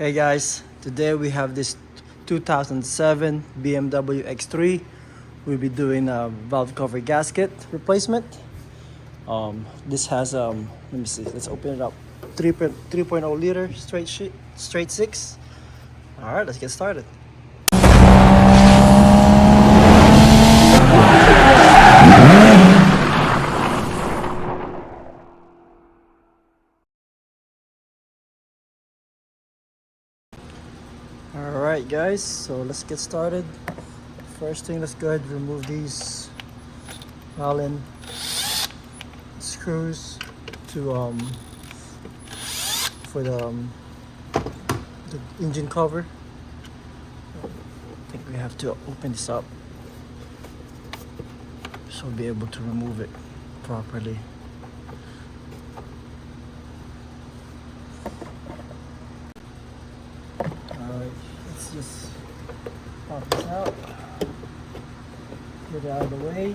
Hey guys, today we have this 2007 BMW X3. We'll be doing a valve cover gasket replacement. This has let me see, let's open it up. 3.0 liter straight six. All right, let's get started. Alright guys, so let's get started. First thing, let's go ahead and remove these Allen screws to for the engine cover. I think we have to open this up so we'll be able to remove it properly. Alright, let's just pop this out, get it out of the way.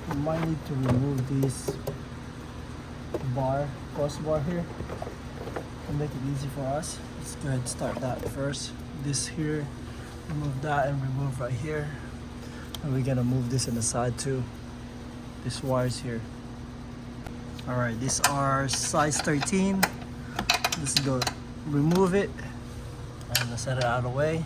We might need to remove these crossbar here to make it easy for us. Let's go ahead and start that first. This here, remove that and remove right here. And we're gonna move this in the side too. These wires here. Alright, these are size 13. Let's go remove it. And let's set it out of the way.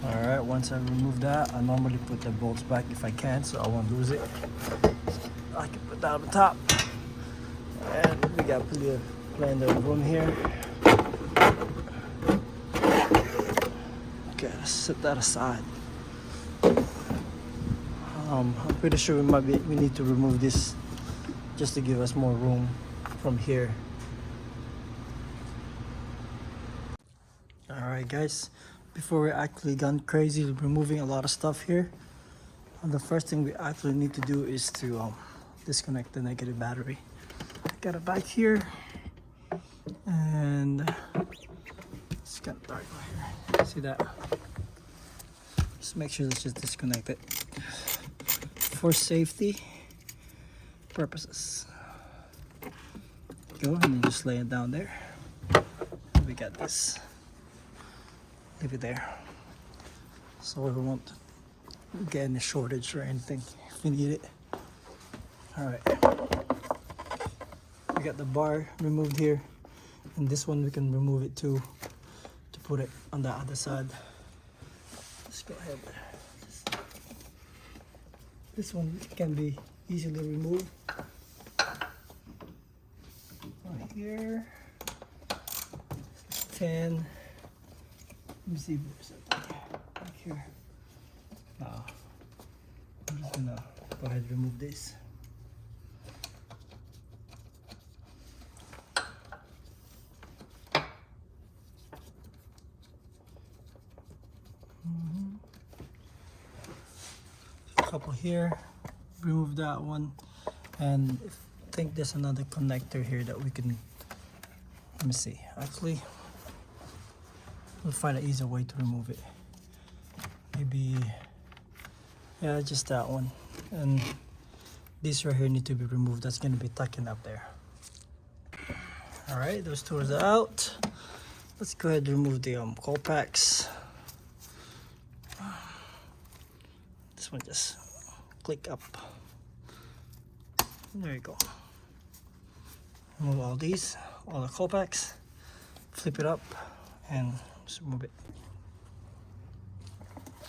Alright, once I remove that, I normally put the bolts back if I can, so I won't lose it. I can put that on the top. And we got plenty of room here. Okay, let's set that aside. I'm pretty sure we need to remove this just to give us more room from here. Alright guys, before we actually gone crazy removing a lot of stuff here, the first thing we actually need to do is to disconnect the negative battery. I got it back here, and it's kind of dark right here. See that? Just make sure it's just disconnected for safety purposes. Go and then just lay it down there. We got this. Leave it there so we won't get any shortage or anything if we need it. All right, we got the bar removed here, and this one we can remove it too to put it on the other side. Let's go ahead. This one can be easily removed. Right here, 10. Let me see if there's something back here. No. I'm just gonna go ahead and remove this. A couple here. Remove that one. And I think there's another connector here that we can. Let me see. Actually, we'll find an easier way to remove it. Maybe, yeah, just that one. And this right here need to be removed. That's gonna be tucking up there. All right, those tools are out. Let's go ahead and remove the coil packs. This one just click up. There you go. Remove all these, all the coil packs. Flip it up and just remove it.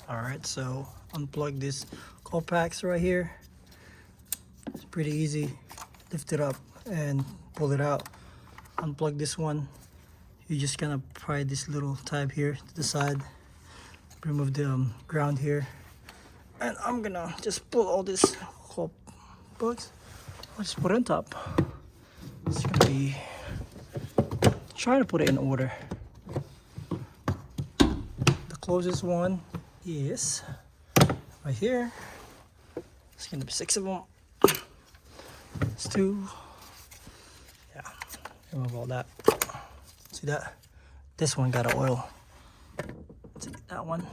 Alright, so unplug this coil packs right here. It's pretty easy. Lift it up and pull it out. Unplug this one. You just kind of pry this little tab here to the side. Remove the ground here. And I'm gonna just pull all this coil plugs. I'll just put it on top. It's gonna be, try to put it in order. Closest one is right here. It's gonna be 6 of them. It's 2. Yeah, remove all that. See that? This one got an oil. Take that one.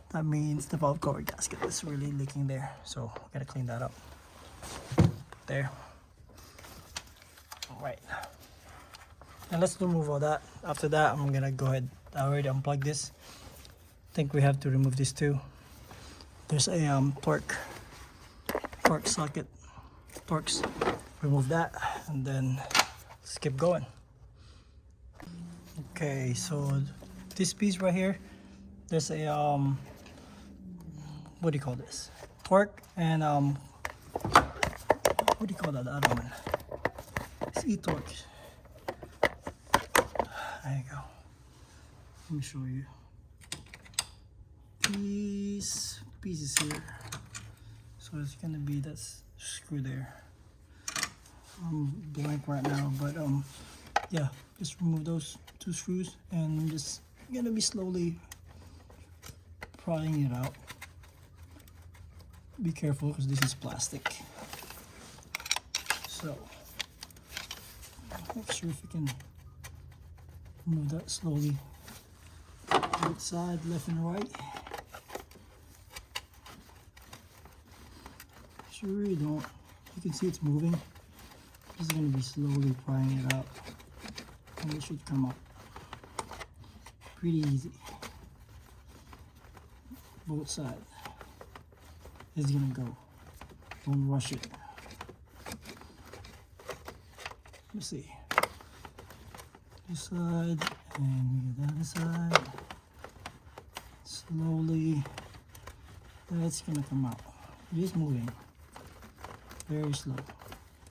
That means the valve cover gasket is really leaking there, so gotta clean that up. Put there. All right. And let's remove all that. After that, I'm gonna go ahead. I already unplugged this. I think we have to remove this too. There's a torque socket. Torques. Remove that, and then let's keep going. Okay, so this piece right here, there's a what do you call this? Torque and what do you call that? The other one. It's E-torque. There you go. Let me show you. These pieces here. So it's gonna be that screw there. I'm blank right now, but yeah, just remove those 2 screws and just gonna be slowly prying it out. Be careful because this is plastic. So make sure if you can move that slowly, right side, left and right. So you really don't. You can see it's moving. Just going to be slowly prying it out, and it should come up pretty easy. Both sides. It's gonna go. Don't rush it. Let's see. This side and the other side. Slowly. That's gonna come out. Just moving. Very slow.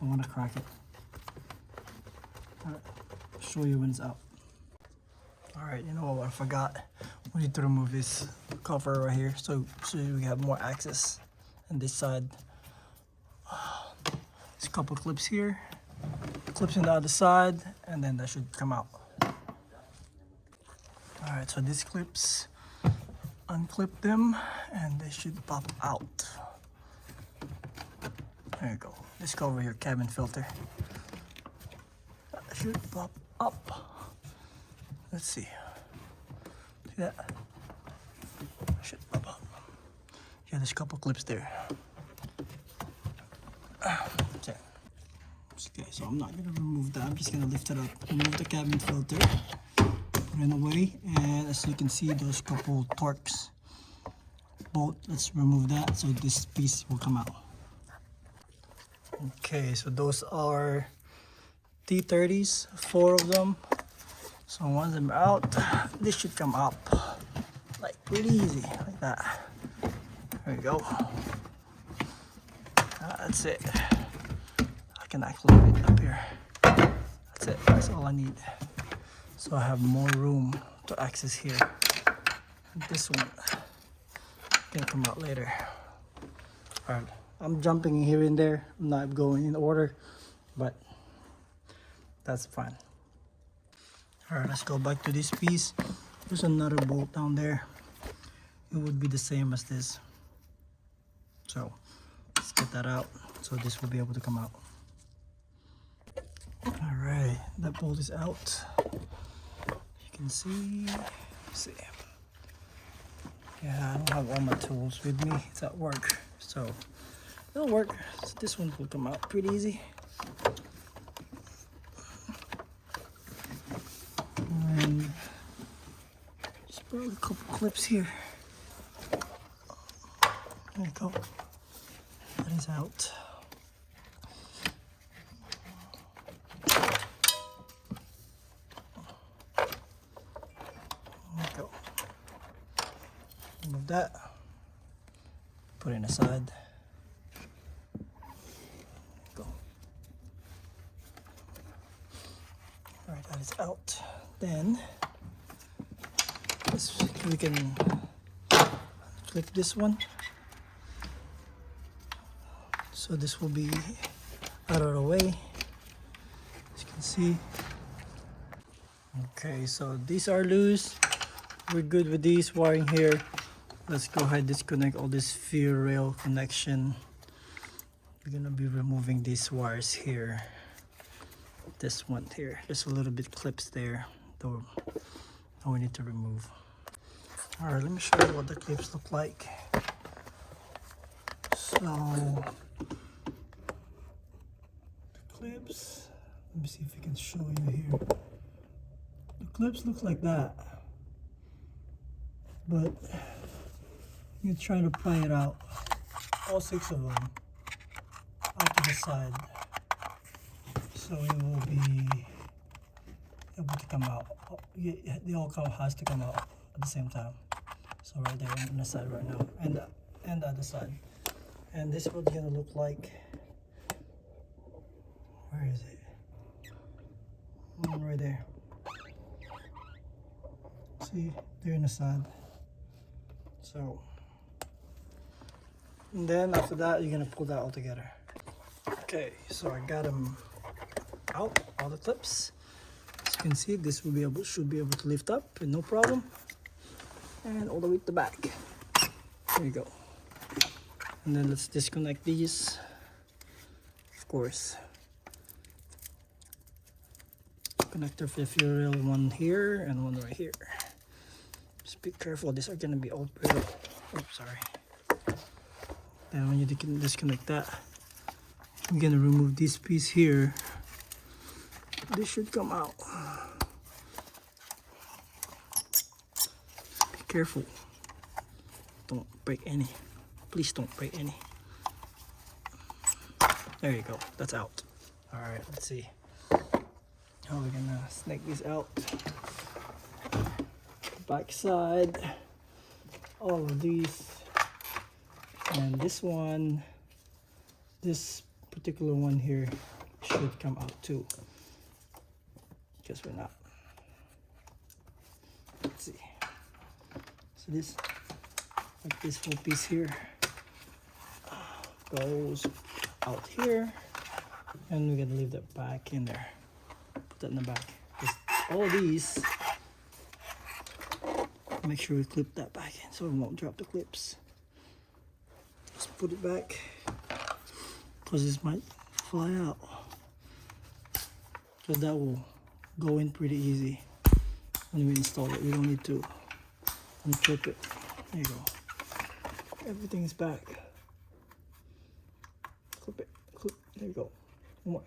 I want to crack it. Alright. Show you when it's out. Alright, you know what I forgot? We need to remove this cover right here so we have more access on this side. There's a couple clips here, clips on the other side, and then that should come out. Alright, so these clips, unclip them and they should pop out. There you go. Let's go over here, cabin filter. That should pop up. Let's see. See that? Should pop up. Yeah, there's a couple clips there. Okay, so I'm not gonna remove that. I'm just gonna lift it up. Remove the cabin filter. Put it away, and as you can see, those couple torques. Bolt. Let's remove that so this piece will come out. Okay, so those are T30s, 4 of them. So once I'm out, this should come up like pretty easy, like that. There we go. That's it. I can actually put it up here. That's it. That's all I need. So I have more room to access here. This one can come out later. All right. I'm jumping here and there. I'm not going in order, but that's fine. All right, let's go back to this piece. There's another bolt down there. It would be the same as this. So let's get that out so this will be able to come out. All right, that bolt is out. You can see. Yeah, I don't have all my tools with me. It's at work, so it'll work. So this one will come out pretty easy. And just probably a couple clips here. There you go. That is out. There you go. Remove that. Put it aside. Go. Alright, that is out. Then we can flip this one. So this will be out of the way, as you can see. Okay, so these are loose. We're good with these wiring here. Let's go ahead and disconnect all this fuel rail connection. We're gonna be removing these wires here. This one here, there's a little bit clips there, though we need to remove. All right, let me show you what the clips look like. So clips. Let me see if I can show you here. clips look like that, but you try to pry it out, all 6 of them, out to the side, so it will be able to come out. They all has to come out at the same time. So right there on the side right now, and the other side. And this is what it's gonna look like. Where is it? Right there. See, they're in the side. So, and then after that, you're gonna pull that all together. Okay, so I got them out, all the clips. As you can see, this will should be able to lift up and no problem. And all the way to the back. There you go. And then let's disconnect these. Of course. Connector for the fuel rail, one here and one right here. Just be careful, these are gonna be all brittle. Oh, sorry. Then when you disconnect that, we're gonna remove this piece here. This should come out. Be careful. Don't break any. Please don't break any. There you go. That's out. Alright, let's see how we're gonna snake this out. Back side. All of these. And this one, this particular one here should come out too. Because we're not. Let's see. So this, like this whole piece here, goes out here, and we're gonna leave that back in there. Put that in the back. All these, make sure we clip that back in so it won't drop the clips. Just put it back, because this might fly out. Because that will go in pretty easy when we install it. We don't need to unclip it. There you go. Everything is back. Clip it. Clip. There you go. One more.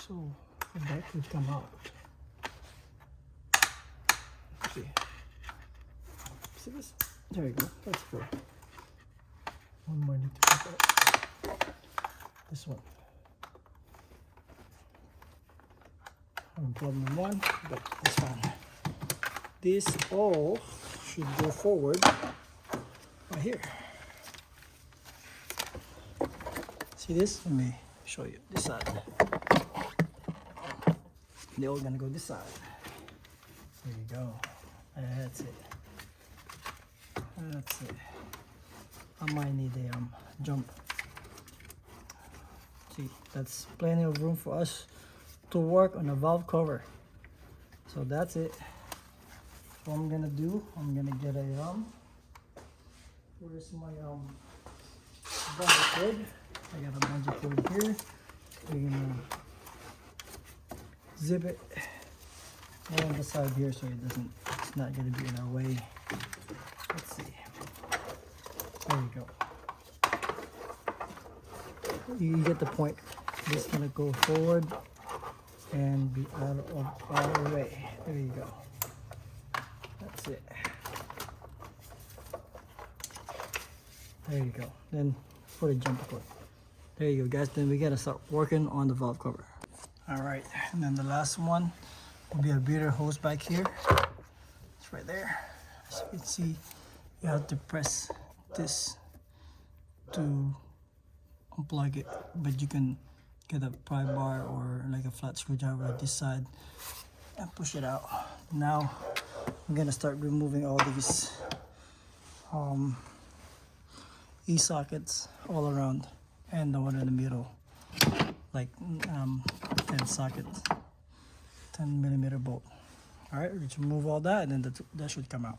So the back would come out. Let's see. See this? There you go. That's cool. One more need to clip it. This one. Problem one, but it's fine. This all should go forward right here. See this? Let me show you this side. They're all gonna go this side. There you go. That's it. That's it. I might need a jump. See, that's plenty of room for us to work on a valve cover. So that's it. What I'm gonna do, I'm gonna get a where's my bungee cord? I got a bungee cord here. We're gonna zip it on the side here so it's not gonna be in our way. Let's see. There you go. You get the point. This is gonna go forward and be out of our way. There you go. That's it. There you go. Then for the jumper cord. There you go, guys. Then we gotta start working on the valve cover. All right, and then the last one will be a breather hose back here. It's right there. As you can see, you have to press this to unplug it, but you can get a pry bar or like a flat screwdriver at this side and push it out. Now I'm gonna start removing all these e-sockets all around and the one in the middle, like 10 sockets, 10mm bolt. All right, let's remove all that, and then that should come out.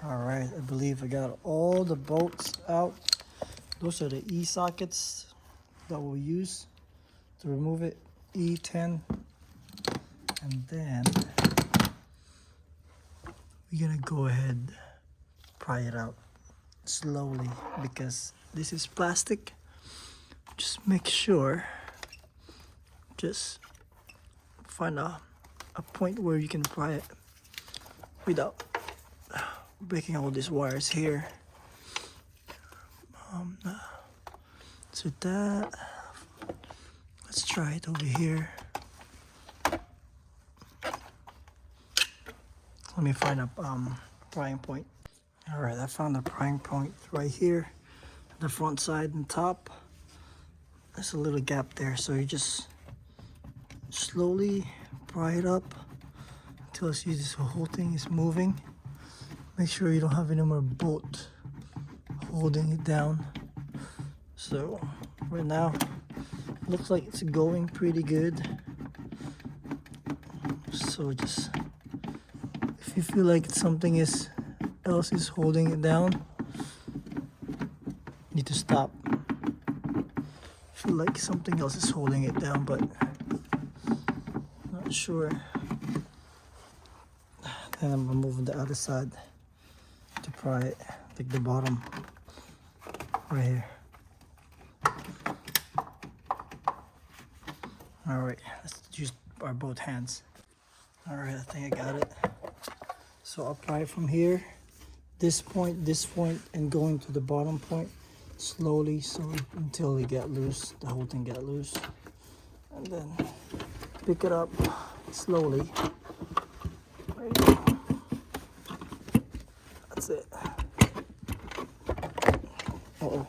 All right, I believe I got all the bolts out. Those are the e-sockets that we'll use to remove it, E10. And then we're gonna go ahead, pry it out slowly because this is plastic. Just make sure, just find a a point where you can pry it without breaking all these wires here. So that, let's try it over here. Let me find a prying point. All right, I found a prying point right here, the front side and top. There's a little gap there, so you just slowly pry it up until you see this whole thing is moving. Make sure you don't have any more bolt holding it down. So right now, looks like it's going pretty good. So just, if you feel like something else is holding it down, you need to stop. Feel like something else is holding it down, but not sure. Then I'm gonna move the other side to pry it, like the bottom right here. All right, let's use our both hands. All right, I think I got it. So I'll pry it from here, this point, and going to the bottom point slowly, so until we get loose, the whole thing get loose, and then pick it up slowly. There you go. That's it. Uh-oh.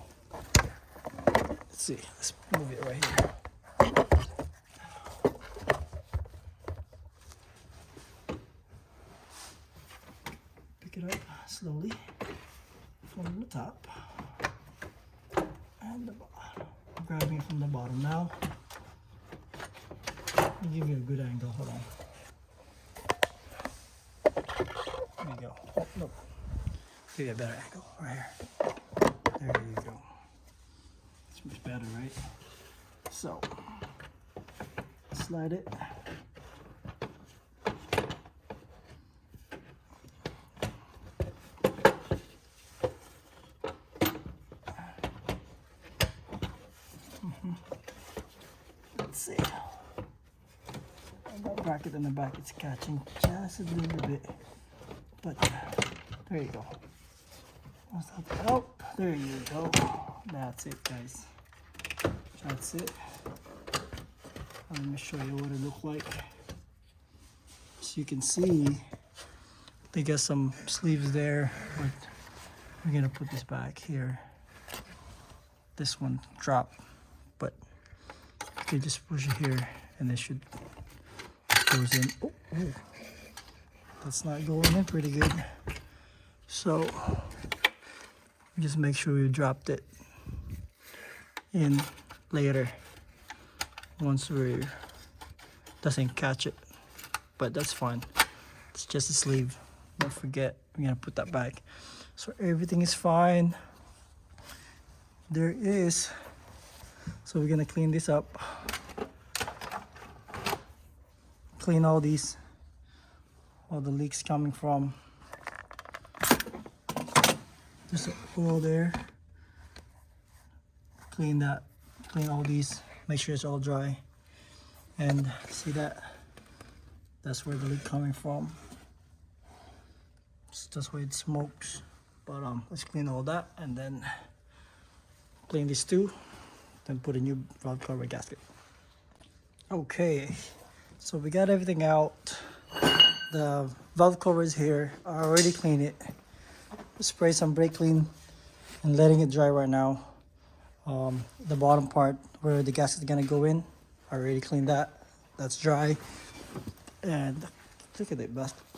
Let's see. Let's move it right here. Pick it up slowly from the top and the bottom. Grabbing it from the bottom now. I'll give you a good angle. Hold on. There you go. Oh, no. Give you a better angle right here. There you go. It's much better, right? So, slide it. Let's see. That bracket in the back, it's catching just a little bit, but there you go. Oh, there you go. That's it, guys. That's it. Let me show you what it looked like. So you can see they got some sleeves there, but we're gonna put this back here. This one dropped, but you just push it here and it should goes in. Oh, that's not going in pretty good. So just make sure you dropped it in later once we doesn't catch it, but that's fine. It's just a sleeve. Don't forget, we're gonna put that back. So everything is fine. There is. So we're gonna clean this up. Clean all these, all the leaks coming from. There's an oil there. Clean that, clean all these, make sure it's all dry. And see that? That's where the leak coming from. That's where it smokes. But let's clean all that and then clean these two. Then put a new valve cover gasket. Okay, so we got everything out. The valve cover is here. I already cleaned it. Spray some brake clean and letting it dry right now. The bottom part where the gasket is gonna go in, I already cleaned that. That's dry. And look at it,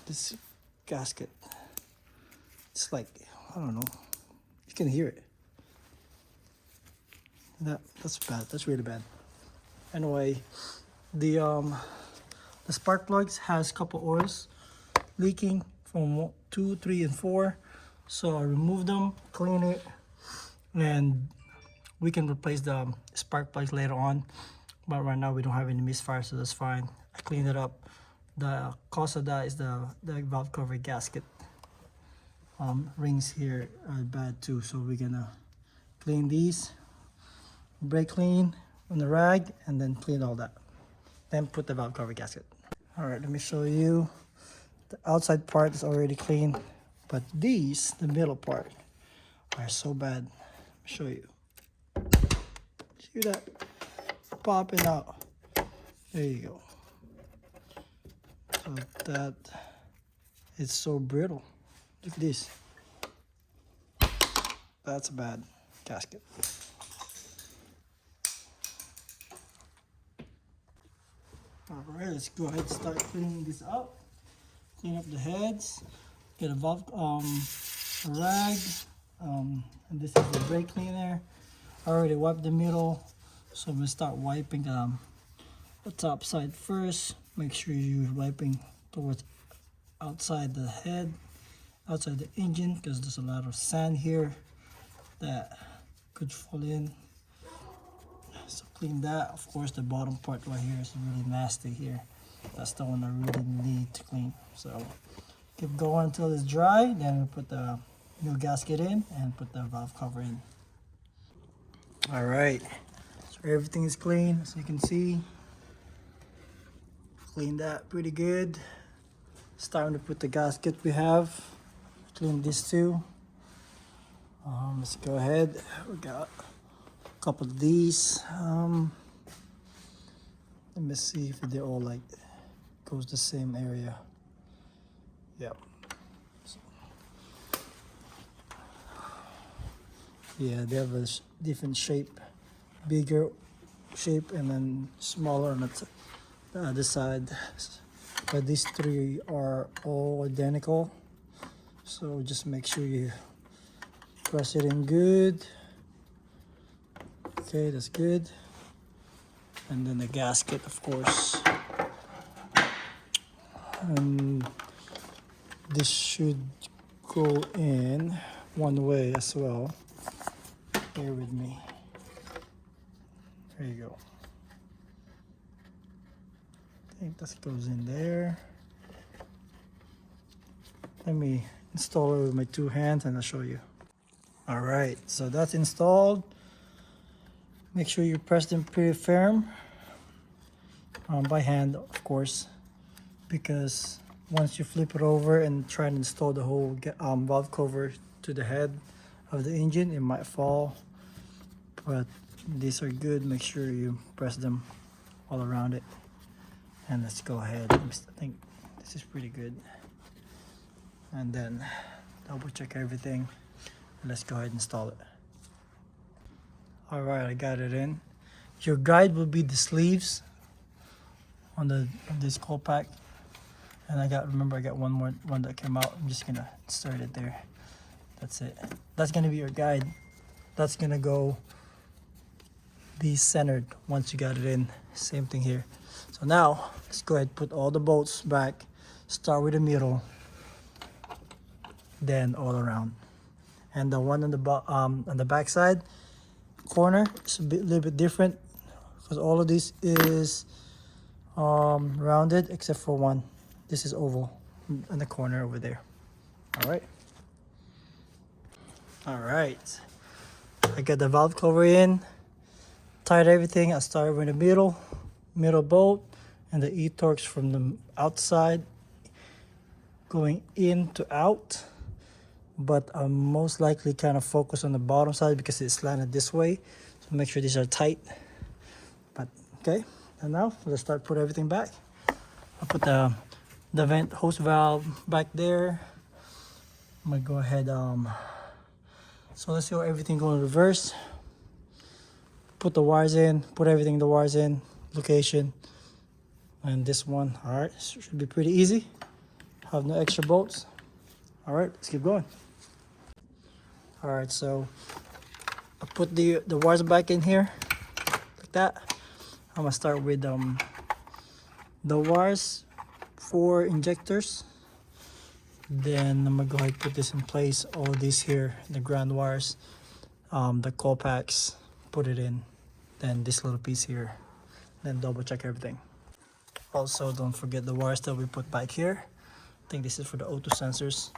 this gasket. It's like, I don't know. You can hear it. That's bad. That's really bad. Anyway, the spark plugs has a couple oils leaking from 2, 3, and 4. So I remove them, clean it, and we can replace the spark plugs later on. But right now we don't have any misfire, so that's fine. I cleaned it up. The cause of that is the valve cover gasket. Rings here are bad too, so we're gonna clean these, brake clean on the rag, and then clean all that. Then put the valve cover gasket. All right, let me show you. The outside part is already clean, but these, the middle part, are so bad. Let me show you. See that? Popping out. There you go. So that, it's so brittle. Look at this. That's a bad gasket. Alright, let's go ahead and start cleaning this up. Clean up the heads. Get a valve rag. And this is the brake cleaner. I already wiped the middle, so I'm gonna start wiping the top side first. Make sure you're wiping towards outside the head, outside the engine, because there's a lot of sand here that could fall in. So clean that. Of course, the bottom part right here is really nasty here. That's the one I really need to clean. So keep going until it's dry. Then we put the new gasket in and put the valve cover in. All right, so everything is clean, as you can see. Clean that pretty good. It's time to put the gasket we have. Clean this too. Let's go ahead. We got a couple of these. Let me see if they all like goes the same area. Yep. Yeah, they have a different shape, bigger shape and then smaller on the other side. But these three are all identical. So just make sure you press it in good. Okay, that's good. And then the gasket, of course. And this should go in one way as well. Bear with me. There you go. I think that goes in there. Let me install it with my two hands and I'll show you. All right, so that's installed. Make sure you press them pretty firm by hand, of course, because once you flip it over and try and install the whole valve cover to the head of the engine, it might fall. But these are good. Make sure you press them all around it. And let's go ahead. I think this is pretty good. And then double check everything. Let's go ahead and install it. All right, I got it in. Your guide will be the sleeves on this coil pack. And I got one more that came out. I'm just gonna insert it there. That's it. That's gonna be your guide. That's gonna be centered once you got it in. Same thing here. So now let's go ahead and put all the bolts back. Start with the middle, then all around. And the one on the back side corner is little bit different because all of this is rounded except for one. This is oval in the corner over there. All right. All right. I got the valve cover in. Tied everything. I started with the middle bolt and the E-torques from the outside going in to out. But I'm most likely kind of focus on the bottom side because it's slanted this way. So make sure these are tight. But okay, and now let's start put everything back. I'll put the vent hose valve back there. I'm gonna go ahead. So let's see how everything go in reverse. Put the wires in, put everything the wires in, location, and this one. All right, should be pretty easy. Have no extra bolts. All right, let's keep going. All right, so I put the wires back in here like that. I'm gonna start with the wires for injectors. Then I'm gonna go ahead and put this in place. All these here, the ground wires, the coil packs, put it in. Then this little piece here, then double check everything. Also, don't forget the wires that we put back here. I think this is for the auto sensors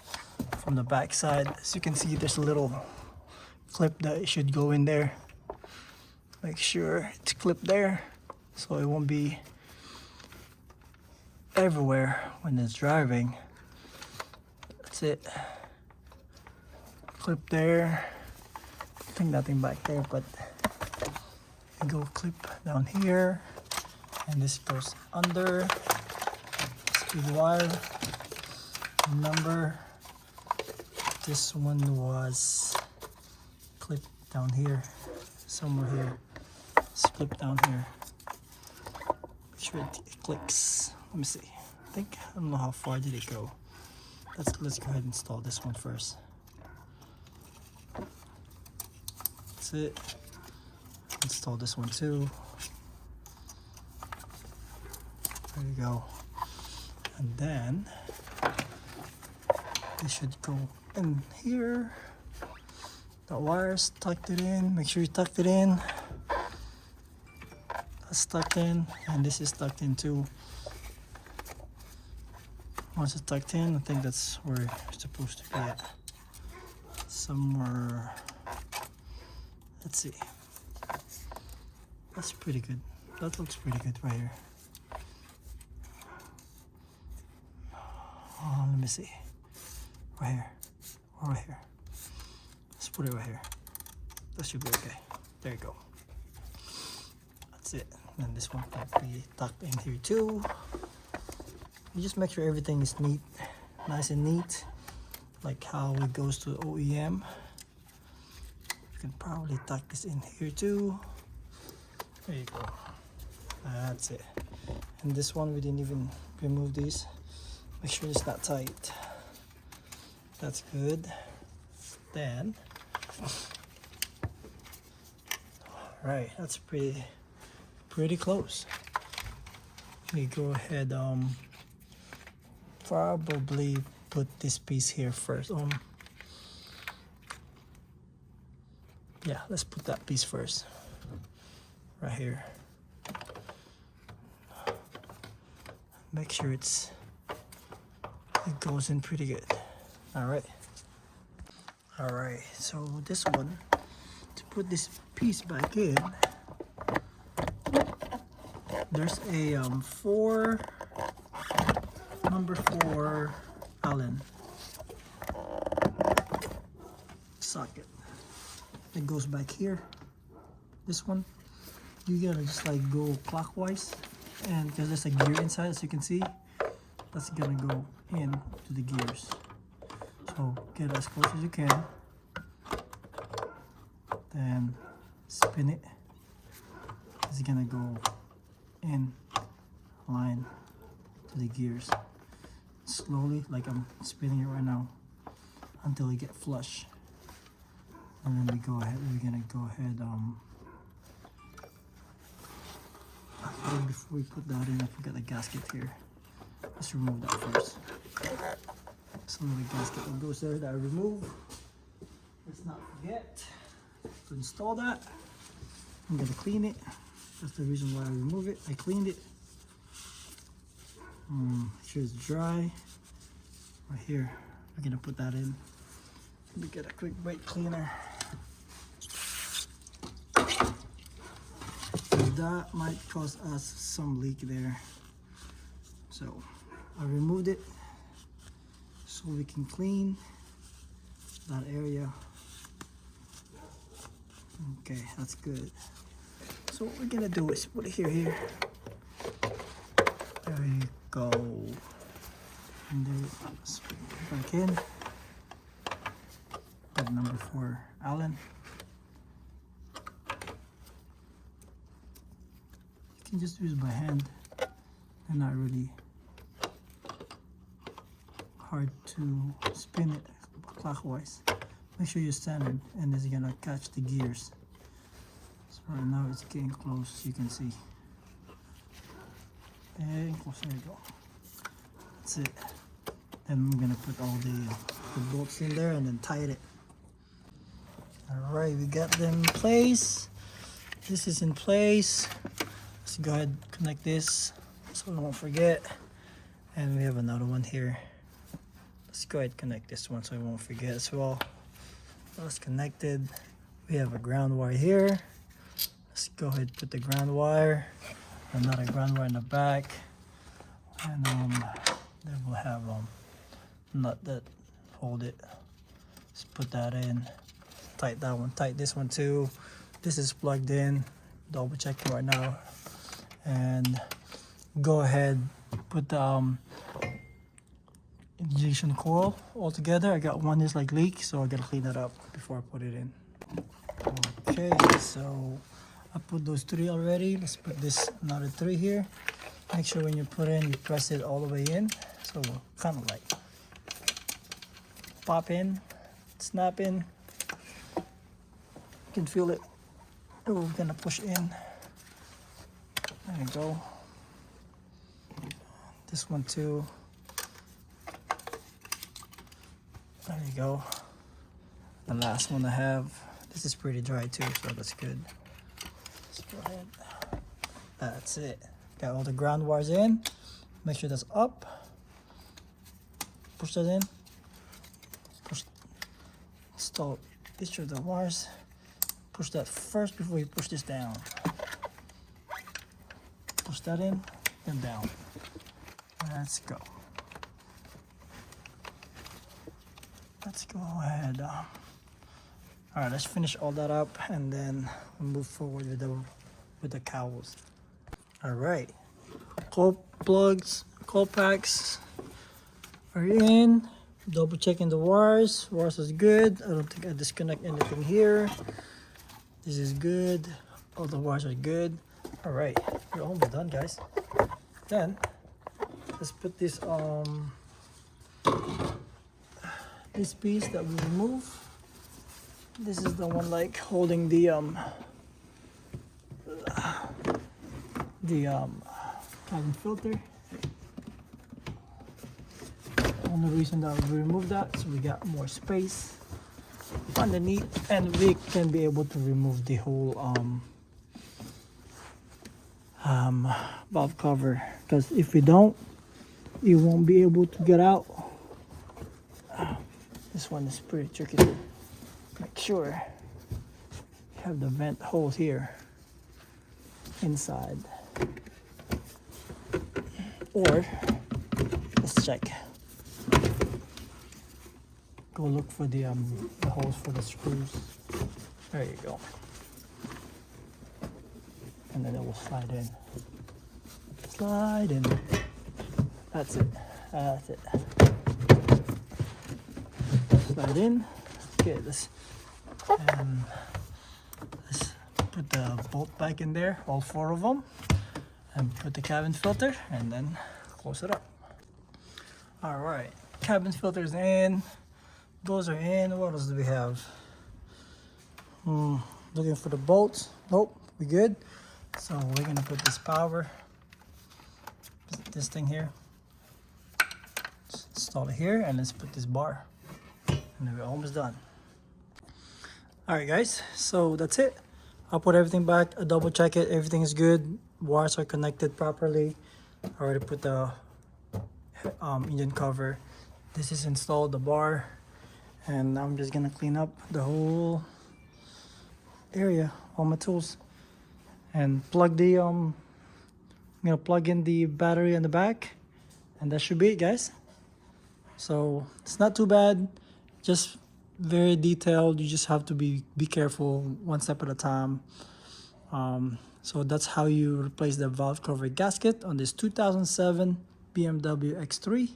from the back side. As you can see, there's a little clip that should go in there. Make sure it's clipped there so it won't be everywhere when it's driving. That's it. Clip there. I think nothing back there, but you go clip down here, and this goes under. Speed wire. Remember, this one was clipped down here, somewhere here. It's clipped down here. Make sure it clicks. Let me see. I don't know how far did it go. Let's go ahead and install this one first. That's it. Install this one too. There you go. And then it should go in here. The wires tucked it in. Make sure you tucked it in. That's tucked in, and this is tucked in too. Once it's tucked in, I think that's where it's supposed to be at. Somewhere. Let's see. That's pretty good. That looks pretty good right here. Let me see. Right here. Or right here. Let's put it right here. That should be okay. There you go. That's it. And this one can be tucked in here too. You just make sure everything is neat, nice and neat, like how it goes to OEM. You can probably tuck this in here too. There you go. That's it. And this one, we didn't even remove these. Make sure it's not tight. That's good. Then, all right, that's pretty close. We go ahead, probably put this piece here first. Yeah, let's put that piece first. Right here. Make sure it goes in pretty good. All right. So this one, to put this piece back in, there's a number 4 Allen socket that goes back here. This one, you gotta just like go clockwise, and because there's a gear inside, as you can see, that's gonna go in to the gears. So get as close as you can, then spin it. It's gonna go in line to the gears slowly, like I'm spinning it right now, until you get flush. And then we're gonna go ahead, before we put that in, I forgot the gasket here. Let's remove that first. Some of the gasket that goes there that I remove. Let's not forget to install that. I'm gonna clean it. That's the reason why I remove it. I cleaned it. Make sure it's dry. Right here, we're gonna put that in. Let me get a quick brake cleaner. That might cause us some leak there. So I removed it so we can clean that area. Okay, that's good. So what we're gonna do is put it here. There you go. And then let's put it back in. Put number 4 Allen. You can just use it by hand. They're not really hard to spin it clockwise. Make sure you're centered, and this is gonna catch the gears. So right now it's getting close, you can see. And close, there you go. That's it. Then I'm gonna put all the bolts in there and then tighten it. Alright, we got them in place. This is in place. Let's go ahead and connect this so we won't forget. And we have another one here. Let's go ahead and connect this one so we won't forget as well. That's connected. We have a ground wire here. Let's go ahead and put the ground wire. Another ground wire in the back. and then we'll have nut that hold it. Just put that in, tight that one, tight this one too. This is plugged in, double checking right now, and go ahead, put the injection coil all together. I got one is like leak, so I gotta clean that up before I put it in. Okay, so I put those 3 already. Let's put this another 3 here. Make sure when you put in, you press it all the way in, so kind of like pop in, snap in. You can feel it. Oh, we're gonna push in. There you go. This one too. There you go. The last one I have. This is pretty dry too, so that's good. Let's go ahead. That's it. Got all the ground wires in. Make sure that's up. Push that in. Push. Install each of the wires. Push that first before you push this down. Push that in and down. Let's go. Let's go ahead. All right, let's finish all that up, and then we'll move forward with the cowls. All right, coil plugs, coil packs are in. Double checking the wires. Wires is good. I don't think I disconnect anything here. This is good. All the wires are good. All right, we're almost done, guys. Then let's put this this piece that we remove. This is the one like holding the cabin filter. Only reason that we removed that, so we got more space underneath, and we can be able to remove the whole valve cover, because if we don't, you won't be able to get out. This one is pretty tricky to make sure you have the vent hole here inside. Or let's check. Go look for the holes for the screws. There you go. And then it will slide in. Slide in. That's it. That's it. Slide in. Okay, let's put the bolt back in there, all 4 of them, and put the cabin filter, and then close it up. All right, cabin filters in. Those are in. What else do we have? Looking for the bolts. Nope, we good. So we're gonna put this power, this thing here. Just install it here, and let's put this bar. And then we're almost done. All right, guys. So that's it. I'll put everything back. I double check it. Everything is good. Wires are connected properly. I already put the engine cover. This is installed, the bar. And now I'm just gonna clean up the whole area, all my tools, and plug the I'm gonna plug in the battery in the back, and that should be it, guys. So it's not too bad, just very detailed. You just have to be careful, one step at a time. So that's how you replace the valve cover gasket on this 2007 BMW X3.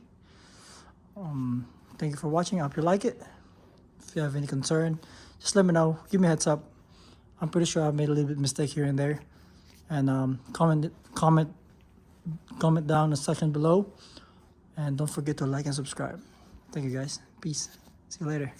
Thank you for watching. I hope you like it. If you have any concern, just let me know. Give me a heads up. I'm pretty sure I made a little bit mistake here and there. And comment down in the section below. And don't forget to like and subscribe. Thank you, guys. Peace. See you later.